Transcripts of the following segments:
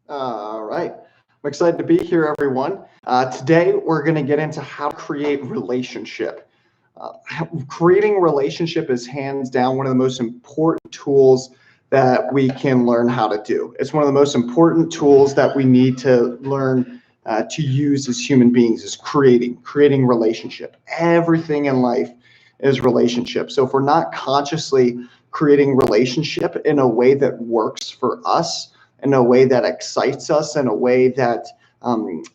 All right. I'm excited to be here, everyone. Today, we're going to get into how to create relationship. Creating relationship is hands down one of the most important tools that we can learn how to do. It's one of the most important tools that we need to learn to use as human beings is creating relationship. Everything in life is relationship. So if we're not consciously creating relationship in a way that works for us, in a way that excites us, in a way that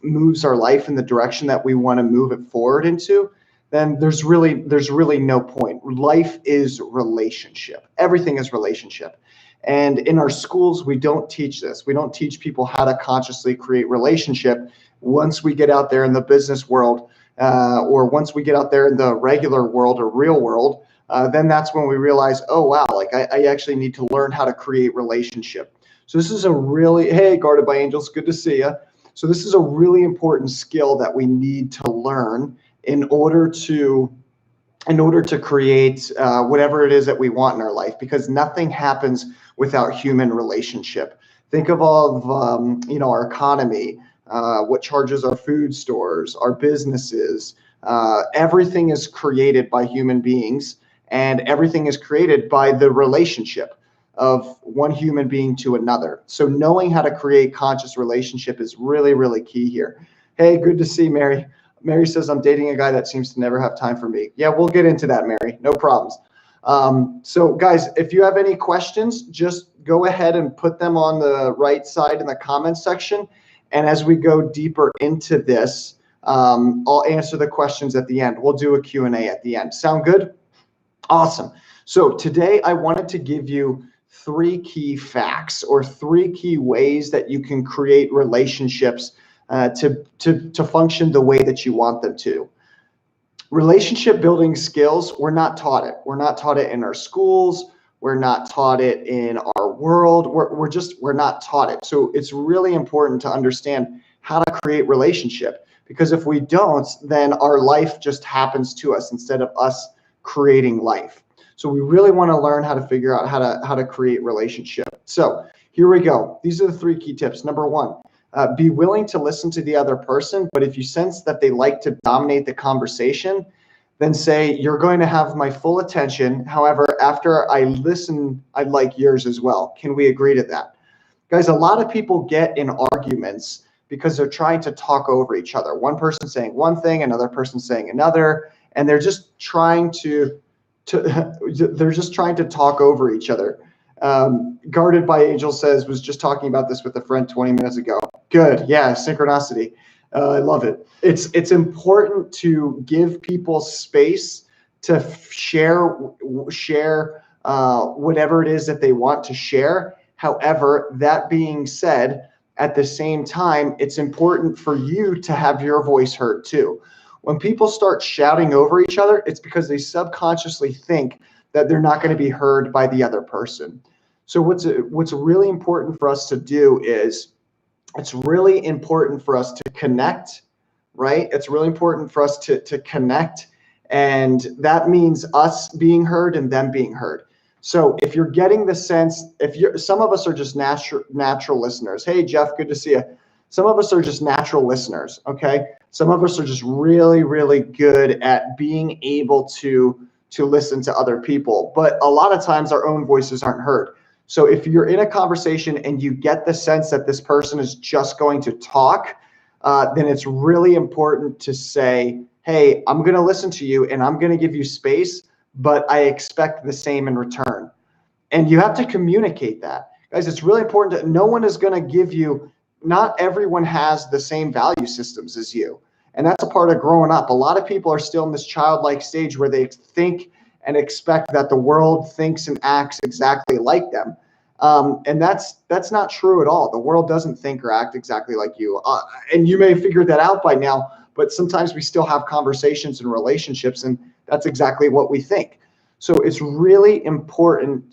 moves our life in the direction that we want to move it forward into, then there's really no point. Life is relationship. Everything is relationship. And in our schools, we don't teach this. We don't teach people how to consciously create relationship. Once we get out there in the business world, or once we get out there in the regular world or real world, then that's when we realize, oh wow, like I actually need to learn how to create relationship. So this is a really, hey, guarded by angels, good to see you. So this is a really important skill that we need to learn in order to create whatever it is that we want in our life, because nothing happens without human relationship. Think of all of our economy, what charges our food stores, our businesses. Everything is created by human beings, and everything is created by the relationship of one human being to another. So knowing how to create conscious relationship is really, really key here. Hey, good to see Mary. Mary says, I'm dating a guy that seems to never have time for me. Yeah, we'll get into that, Mary. No problems. So guys, if you have any questions, just go ahead and put them on the right side in the comments section. And as we go deeper into this, I'll answer the questions at the end. We'll do a Q&A at the end. Sound good? Awesome. So today I wanted to give you three key facts or three key ways that you can create relationships to function the way that you want them to. Relationship building skills, we're not taught it. We're not taught it in our schools. We're not taught it in our world. We're not taught it. So it's really important to understand how to create relationship, because if we don't, then our life just happens to us instead of us creating life. So we really want to learn how to figure out how to create relationship. So here we go. These are the three key tips. Number one, be willing to listen to the other person, but if you sense that they like to dominate the conversation, then say, you're going to have my full attention. However, after I listen, I'd like yours as well. Can we agree to that? Guys, a lot of people get in arguments because they're trying to talk over each other. One person saying one thing, another person saying another, and they're just trying to talk over each other. Guarded by Angel says, was just talking about this with a friend 20 minutes ago. Good. Yeah, synchronicity. I love it. It's important to give people space to share whatever it is that they want to share. However, that being said, at the same time, it's important for you to have your voice heard too. When people start shouting over each other, it's because they subconsciously think that they're not going to be heard by the other person. So what's really important for us to do is, it's really important for us to connect, right? It's really important for us to connect, and that means us being heard and them being heard. So if you're getting the sense, some of us are just natural listeners. Hey, Jeff, good to see you. Some of us are just natural listeners, okay? Some of us are just really, really good at being able to listen to other people, but a lot of times our own voices aren't heard. So if you're in a conversation and you get the sense that this person is just going to talk, then it's really important to say, hey, I'm going to listen to you and I'm going to give you space, but I expect the same in return. And you have to communicate that. Guys, it's really important no one is going to give you, not everyone has the same value systems as you. And that's a part of growing up. A lot of people are still in this childlike stage where they think and expect that the world thinks and acts exactly like them. And that's not true at all. The world doesn't think or act exactly like you. And you may have figured that out by now, but sometimes we still have conversations and relationships, and that's exactly what we think. So it's really important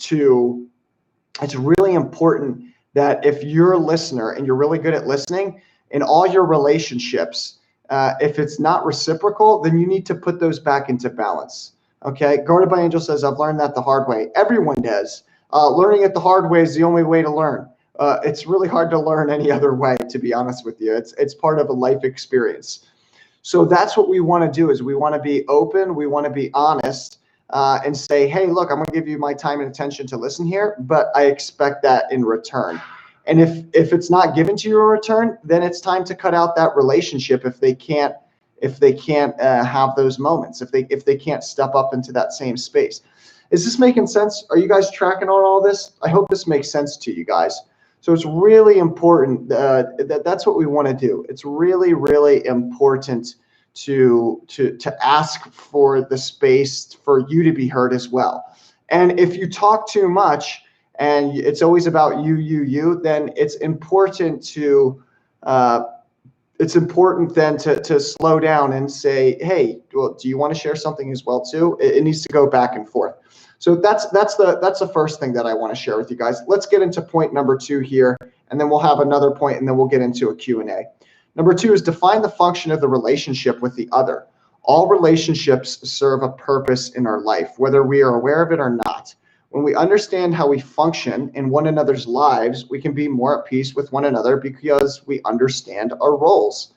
that if you're a listener and you're really good at listening in all your relationships, if it's not reciprocal, then you need to put those back into balance. Okay, Guarded by Angel says, I've learned that the hard way. Everyone does. Learning it the hard way is the only way to learn. It's really hard to learn any other way, to be honest with you. It's part of a life experience. So that's what we want to do, is we want to be open, we want to be honest, and say, hey, look, I'm going to give you my time and attention to listen here, but I expect that in return. And if it's not given to you in return, then it's time to cut out that relationship if they can't have those moments, if they can't step up into that same space. Is this making sense? Are you guys tracking on all this? I hope this makes sense to you guys. So it's really important that's what we want to do. It's really, really important to ask for the space for you to be heard as well. And if you talk too much and it's always about you, then it's important then to slow down and say, hey, well, do you want to share something as well too? It needs to go back and forth. So that's the first thing that I want to share with you guys. Let's get into point number 2 here, and then we'll have another point, and then we'll get into a Q&A. Number 2 is define the function of the relationship with the other. All relationships serve a purpose in our life, whether we are aware of it or not. When we understand how we function in one another's lives, we can be more at peace with one another because we understand our roles.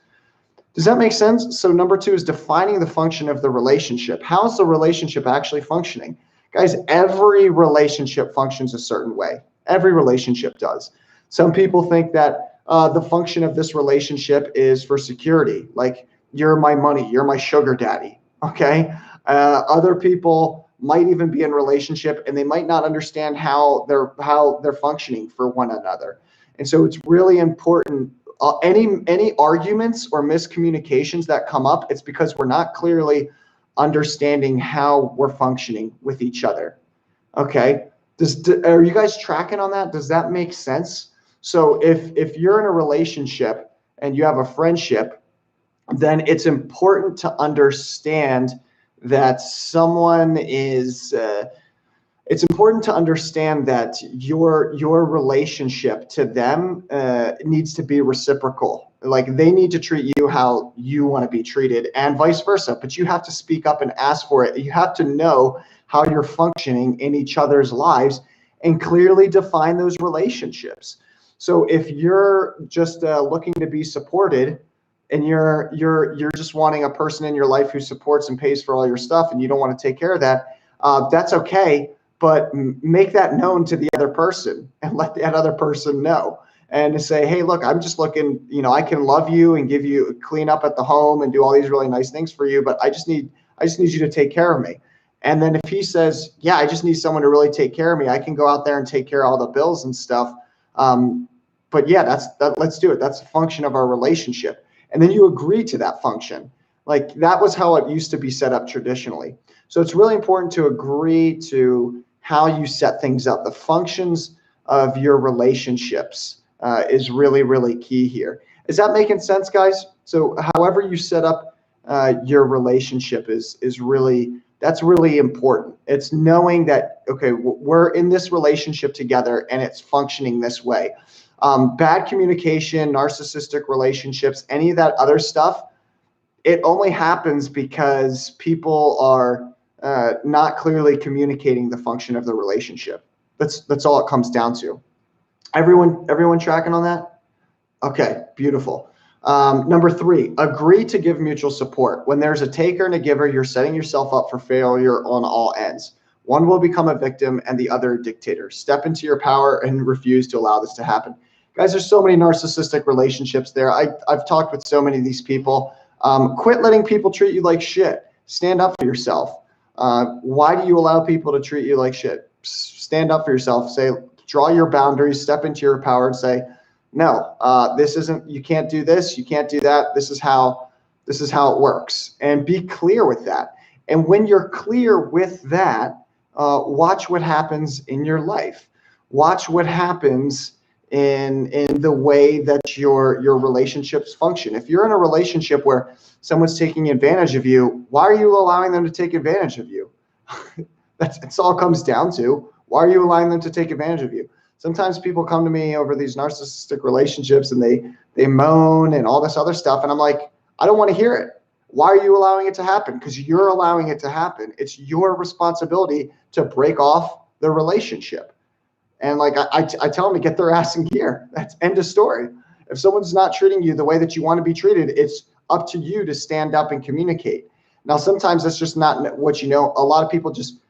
Does that make sense? So number 2 is defining the function of the relationship. How is the relationship actually functioning? Guys, every relationship functions a certain way. Every relationship does. Some people think that the function of this relationship is for security, like you're my money, you're my sugar daddy, okay? Other people might even be in relationship and they might not understand how they're functioning for one another. And so it's really important. Any arguments or miscommunications that come up, it's because we're not clearly understanding how we're functioning with each other. Okay, are you guys tracking on that? Does that make sense? So if you're in a relationship and you have a friendship, then it's important to understand that it's important to understand that your relationship to them needs to be reciprocal. Like they need to treat you how you want to be treated and vice versa, but you have to speak up and ask for it. You have to know how you're functioning in each other's lives and clearly define those relationships. So if you're just looking to be supported and you're just wanting a person in your life who supports and pays for all your stuff and you don't want to take care of that, that's okay. But make that known to the other person and let that other person know. And to say, hey, look, I'm just looking, I can love you and give you clean up at the home and do all these really nice things for you, but I just need you to take care of me. And then if he says, yeah, I just need someone to really take care of me, I can go out there and take care of all the bills and stuff. But yeah, let's do it. That's a function of our relationship. And then you agree to that function. Like that was how it used to be set up traditionally. So it's really important to agree to how you set things up. The functions of your relationships is really, really key here. Is that making sense, guys? So however you set up your relationship is really important. It's knowing that, okay, we're in this relationship together and it's functioning this way. Bad communication, narcissistic relationships, any of that other stuff, it only happens because people are not clearly communicating the function of the relationship. That's all it comes down to. Everyone tracking on that? Okay, beautiful. Number 3, agree to give mutual support. When there's a taker and a giver, you're setting yourself up for failure on all ends. One will become a victim and the other a dictator. Step into your power and refuse to allow this to happen. Guys, there's so many narcissistic relationships there. I've talked with so many of these people. Quit letting people treat you like shit. Stand up for yourself. Why do you allow people to treat you like shit? Stand up for yourself. Say, draw your boundaries, step into your power and say, no, this isn't, you can't do this, you can't do that. This is how it works. And be clear with that. And when you're clear with that, watch what happens in your life. Watch what happens in the way that your relationships function. If you're in a relationship where someone's taking advantage of you, why are you allowing them to take advantage of you? That's all it comes down to. Why are you allowing them to take advantage of you? Sometimes people come to me over these narcissistic relationships and they moan and all this other stuff. And I'm like, I don't want to hear it. Why are you allowing it to happen? Because you're allowing it to happen. It's your responsibility to break off the relationship. And like I tell them to get their ass in gear. That's end of story. If someone's not treating you the way that you want to be treated, it's up to you to stand up and communicate. Now, sometimes that's just not what you know. A lot of people just,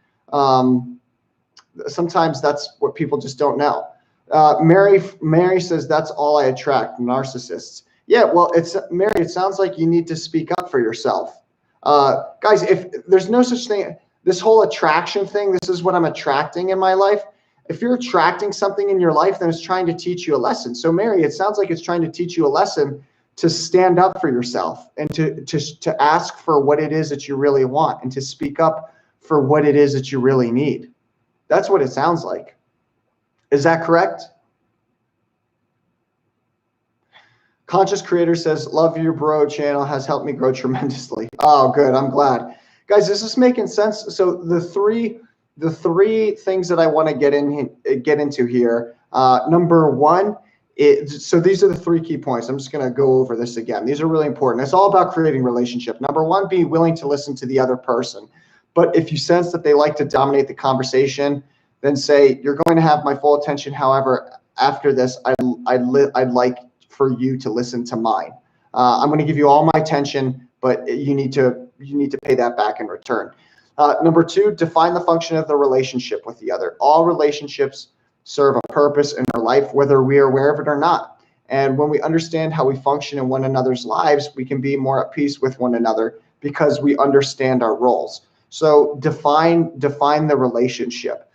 sometimes that's what people just don't know. Mary says, that's all I attract, narcissists. Yeah, well, Mary, it sounds like you need to speak up for yourself. Guys, if there's no such thing, this whole attraction thing, this is what I'm attracting in my life. If you're attracting something in your life, then it's trying to teach you a lesson. So Mary, it sounds like it's trying to teach you a lesson to stand up for yourself and to ask for what it is that you really want and to speak up for what it is that you really need. That's what it sounds like. Is that correct? Conscious Creator says, love your bro channel has helped me grow tremendously. Oh, good. I'm glad. Guys, is this making sense? So the three things that I want to get into here. Number one, so these are the 3 key points. I'm just going to go over this again. These are really important. It's all about creating relationship. Number one, be willing to listen to the other person. But if you sense that they like to dominate the conversation, then say, you're going to have my full attention. However, after this, I'd like for you to listen to mine. I'm going to give you all my attention, but you need to pay that back in return. Number 2, define the function of the relationship with the other. All relationships serve a purpose in our life, whether we are aware of it or not. And when we understand how we function in one another's lives, we can be more at peace with one another because we understand our roles. So define the relationship.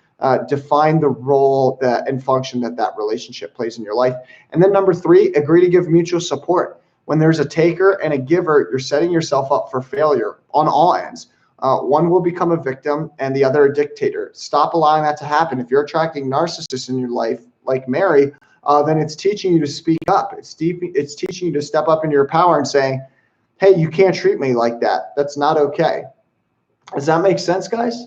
Define the role and function that relationship plays in your life. And then number 3, agree to give mutual support. When there's a taker and a giver, you're setting yourself up for failure on all ends. One will become a victim and the other a dictator. Stop allowing that to happen. If you're attracting narcissists in your life, like Mary, then it's teaching you to speak up. It's teaching you to step up into your power and saying, hey, you can't treat me like that. That's not okay. Does that make sense, guys?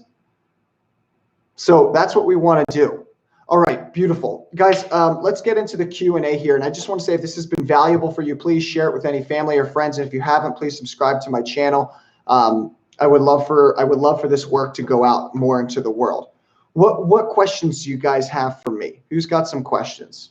So that's what we want to do. All right, beautiful. Guys, let's get into the Q&A here. And I just want to say, if this has been valuable for you, please share it with any family or friends. And if you haven't, please subscribe to my channel. I would love for this work to go out more into the world. What questions do you guys have for me? Who's got some questions?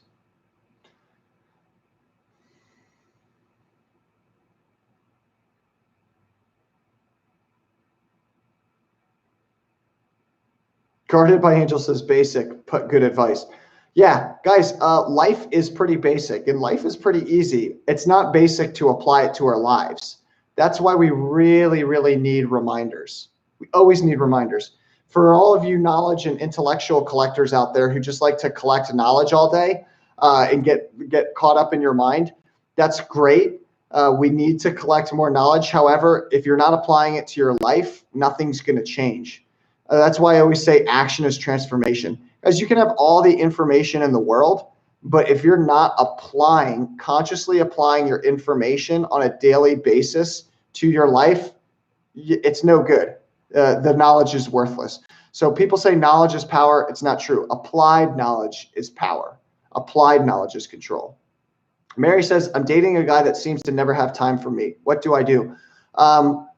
Guarded by Angel says basic, but good advice. Yeah, guys, life is pretty basic and life is pretty easy. It's not basic to apply it to our lives. That's why we really, really need reminders. We always need reminders. For all of you knowledge and intellectual collectors out there who just like to collect knowledge all day and get caught up in your mind, that's great. We need to collect more knowledge. However, if you're not applying it to your life, nothing's going to change. That's why I always say action is transformation. As you can have all the information in the world, but if you're not consciously applying your information on a daily basis to your life, it's no good. The knowledge is worthless. So people say knowledge is power. It's not true. Applied knowledge is power. Applied knowledge is control. Mary says, I'm dating a guy that seems to never have time for me. What do I do?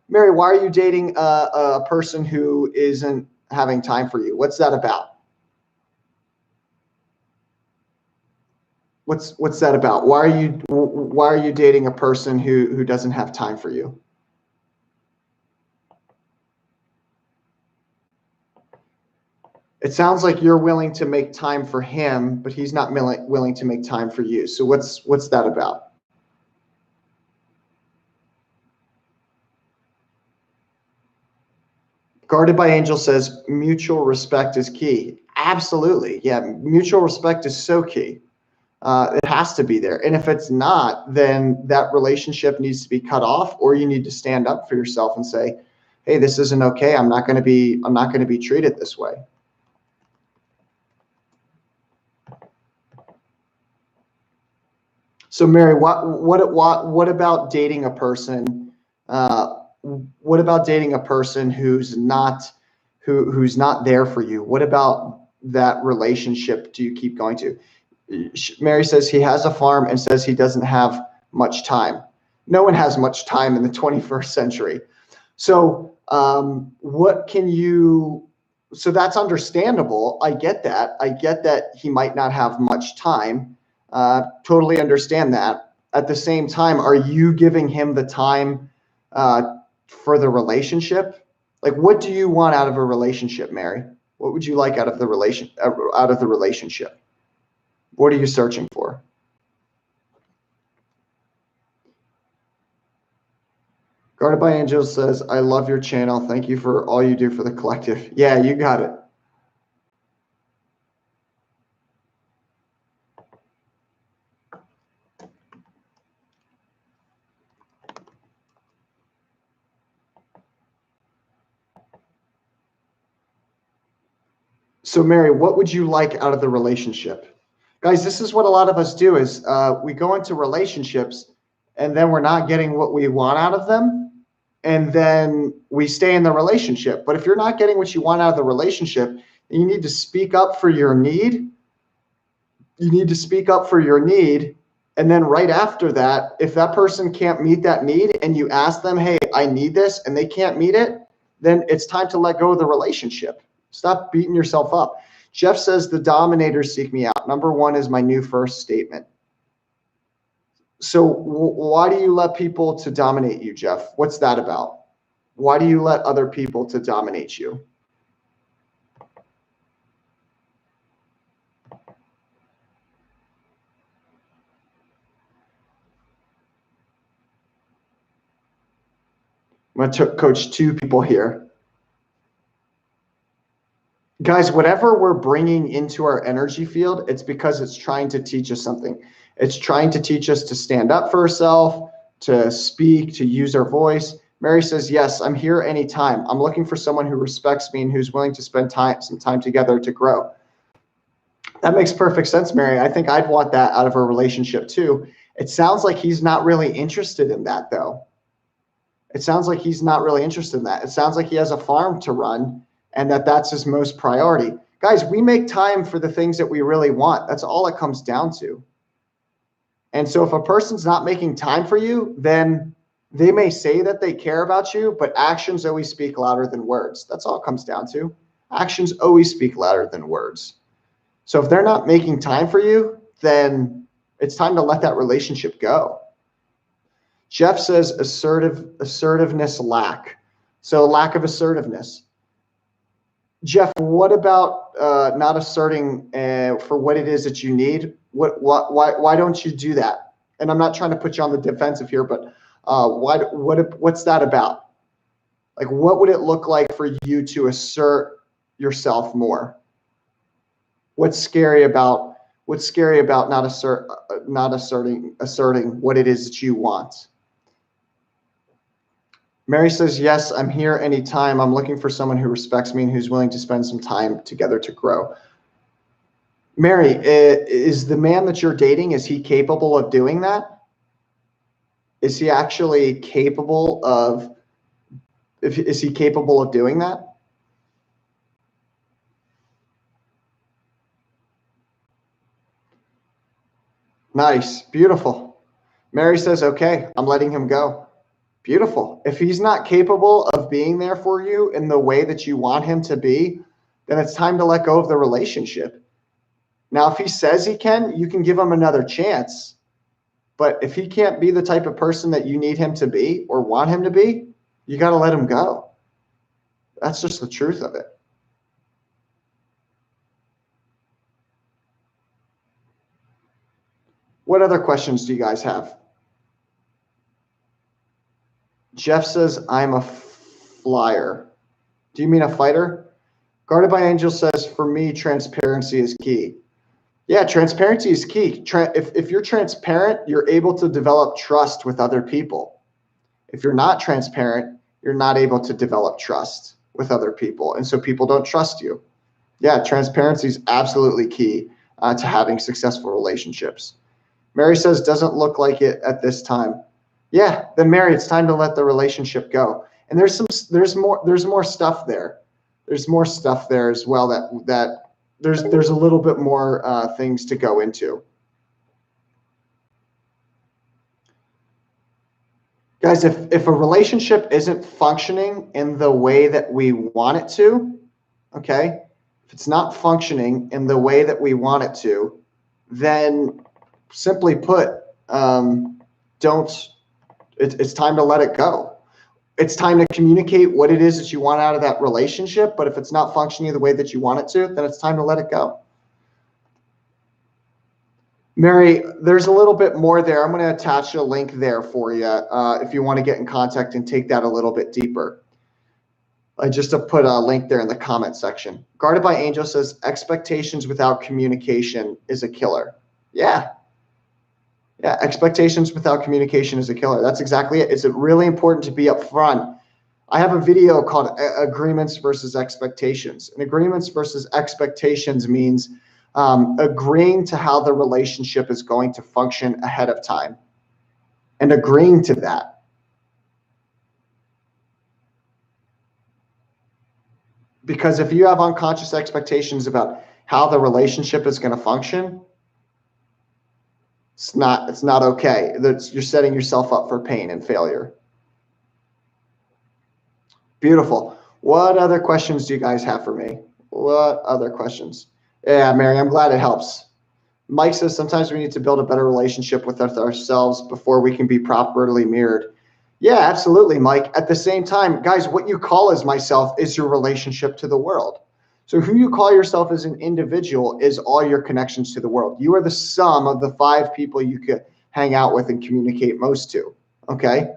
Mary, why are you dating a person who isn't having time for you? What's that about? What's that about? Why are you dating a person who doesn't have time for you? It sounds like you're willing to make time for him, but he's not willing to make time for you. So what's that about? Guarded by Angel says mutual respect is key. Absolutely. Yeah, mutual respect is so key. It has to be there. And if it's not, then that relationship needs to be cut off, or you need to stand up for yourself and say, hey, this isn't okay. I'm not going to be treated this way. So Mary, what about dating a person? What about dating a person who's not there for you? What about that relationship do you keep going to? Mary says he has a farm and says he doesn't have much time. No one has much time in the 21st century. So what can you So that's understandable. I get that. I get that he might not have much time. Totally understand that. At the same time, are you giving him the time for the relationship? Like, what do you want out of a relationship, Mary? What would you like out of the relationship? What are you searching for? Guarded by Angels says, I love your channel. Thank you for all you do for the collective. Yeah, you got it. So, Mary, what would you like out of the relationship? Guys, this is what a lot of us do is we go into relationships and then we're not getting what we want out of them. And then we stay in the relationship. But if you're not getting what you want out of the relationship, you need to speak up for your need. You need to speak up for your need. And then right after that, if that person can't meet that need and you ask them, hey, I need this, and they can't meet it, then it's time to let go of the relationship. Stop beating yourself up. Jeff says the dominators seek me out. Number one is my new first statement. So why do you let people to dominate you, Jeff? What's that about? Why do you let other people to dominate you? I'm going to coach two people here. Guys, whatever we're bringing into our energy field, it's because it's trying to teach us something. It's trying to teach us to stand up for ourselves, to speak, to use our voice. Mary says, yes, I'm here anytime. I'm looking for someone who respects me and who's willing to spend some time together to grow. That makes perfect sense, Mary. I think I'd want that out of a relationship too. It sounds like he's not really interested in that, though. It sounds like he's not really interested in that. It sounds like he has a farm to run and that's his most priority. Guys, we make time for the things that we really want. That's all it comes down to. And so if a person's not making time for you, then they may say that they care about you, but actions always speak louder than words. That's all it comes down to. Actions always speak louder than words. So if they're not making time for you, then it's time to let that relationship go. Jeff says assertiveness lack. So lack of assertiveness. Jeff, what about not asserting for what it is that you need? Why don't you do that? And I'm not trying to put you on the defensive here, but what's that about? Like, what would it look like for you to assert yourself more? What's scary about not asserting what it is that you want? Mary says, yes, I'm here anytime. I'm looking for someone who respects me and who's willing to spend some time together to grow. Mary, is the man that you're dating, is he capable of doing that? Is he actually capable of, is he capable of doing that? Nice, beautiful. Mary says, okay, I'm letting him go. Beautiful. If he's not capable of being there for you in the way that you want him to be, then it's time to let go of the relationship. Now, if he says he can, you can give him another chance. But if he can't be the type of person that you need him to be or want him to be, you got to let him go. That's just the truth of it. What other questions do you guys have? Jeff says, I'm a flyer. Do you mean a fighter? Guarded by Angel says, for me, transparency is key. Yeah, transparency is key. If you're transparent, you're able to develop trust with other people. If you're not transparent, you're not able to develop trust with other people. And so people don't trust you. Yeah, transparency is absolutely key to having successful relationships. Mary says, doesn't look like it at this time. Yeah, then Mary, it's time to let the relationship go. And there's more stuff there. There's more stuff there as well that there's a little bit more things to go into. Guys, if a relationship isn't functioning in the way that we want it to, okay? If it's not functioning in the way that we want it to, then simply put, it's time to let it go. It's time to communicate what it is that you want out of that relationship. But if it's not functioning the way that you want it to, then it's time to let it go. Mary, there's a little bit more there. I'm going to attach a link there for you if you want to get in contact and take that a little bit deeper. I just put a link there in the comment section. Guarded by Angel says, expectations without communication is a killer. Yeah. Yeah, expectations without communication is a killer. That's exactly it. It's really important to be upfront. I have a video called Agreements versus Expectations. And agreements versus expectations means agreeing to how the relationship is going to function ahead of time and agreeing to that. Because if you have unconscious expectations about how the relationship is going to function, it's not okay. You're setting yourself up for pain and failure. Beautiful. What other questions do you guys have for me? What other questions? Yeah, Mary, I'm glad it helps. Mike says sometimes we need to build a better relationship with ourselves before we can be properly mirrored. Yeah, absolutely, Mike. At the same time, guys, what you call as myself is your relationship to the world. So who you call yourself as an individual is all your connections to the world. You are the sum of the 5 people you could hang out with and communicate most to, okay?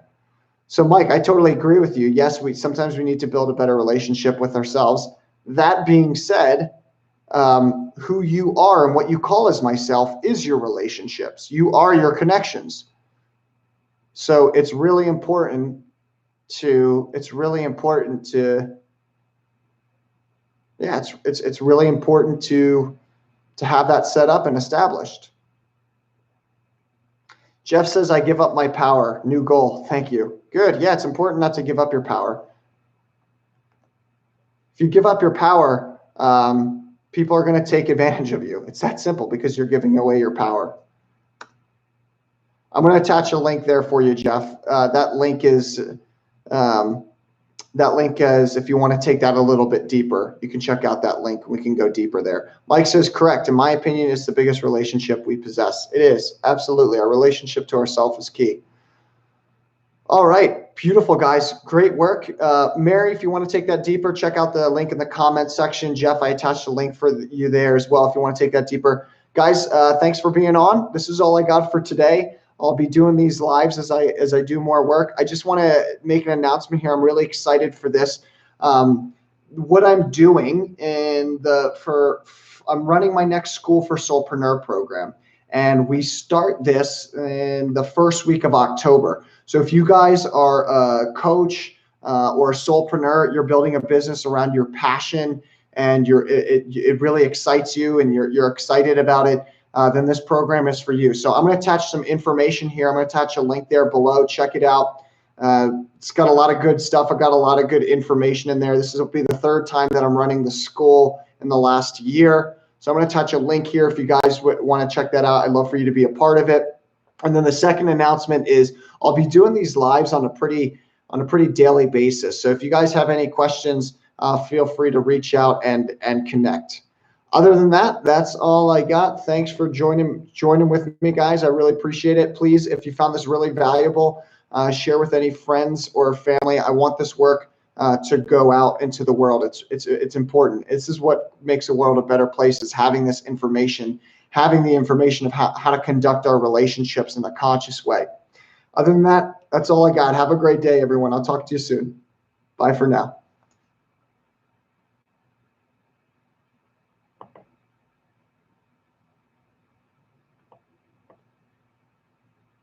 So Mike, I totally agree with you. Yes, sometimes we need to build a better relationship with ourselves. That being said, who you are and what you call as myself is your relationships. You are your connections. So it's really important to have that set up and established. Jeff says, I give up my power. New goal. Thank you. Good. Yeah, it's important not to give up your power. If you give up your power, people are going to take advantage of you. It's that simple because you're giving away your power. I'm going to attach a link there for you, Jeff. That link is if you want to take that a little bit deeper, you can check out that link. We can go deeper there. Mike says, correct. In my opinion, it's the biggest relationship we possess. It is. Absolutely. Our relationship to ourselves is key. All right. Beautiful, guys. Great work. Mary, if you want to take that deeper, check out the link in the comment section. Jeff, I attached a link for you there as well if you want to take that deeper. Guys, thanks for being on. This is all I got for today. I'll be doing these lives as I do more work. I just want to make an announcement here. I'm really excited for this. What I'm doing I'm running my next School for Soulpreneur program, and we start this in the first week of October. So if you guys are a coach or a soulpreneur, you're building a business around your passion, and it really excites you, and you're excited about it. Then this program is for you. So I'm going to attach some information here. I'm going to attach a link there below. Check it out. It's got a lot of good stuff. I've got a lot of good information in there. This will be the 3rd time that I'm running the school in the last year. So I'm going to attach a link here if you guys want to check that out. I'd love for you to be a part of it. And then the second announcement is I'll be doing these lives on a pretty daily basis. So if you guys have any questions, feel free to reach out and connect. Other than that, that's all I got. Thanks for joining with me, guys. I really appreciate it. Please, if you found this really valuable, share with any friends or family. I want this work to go out into the world. It's important. This is what makes the world a better place, is having this information, having the information of how to conduct our relationships in a conscious way. Other than that, that's all I got. Have a great day, everyone. I'll talk to you soon. Bye for now.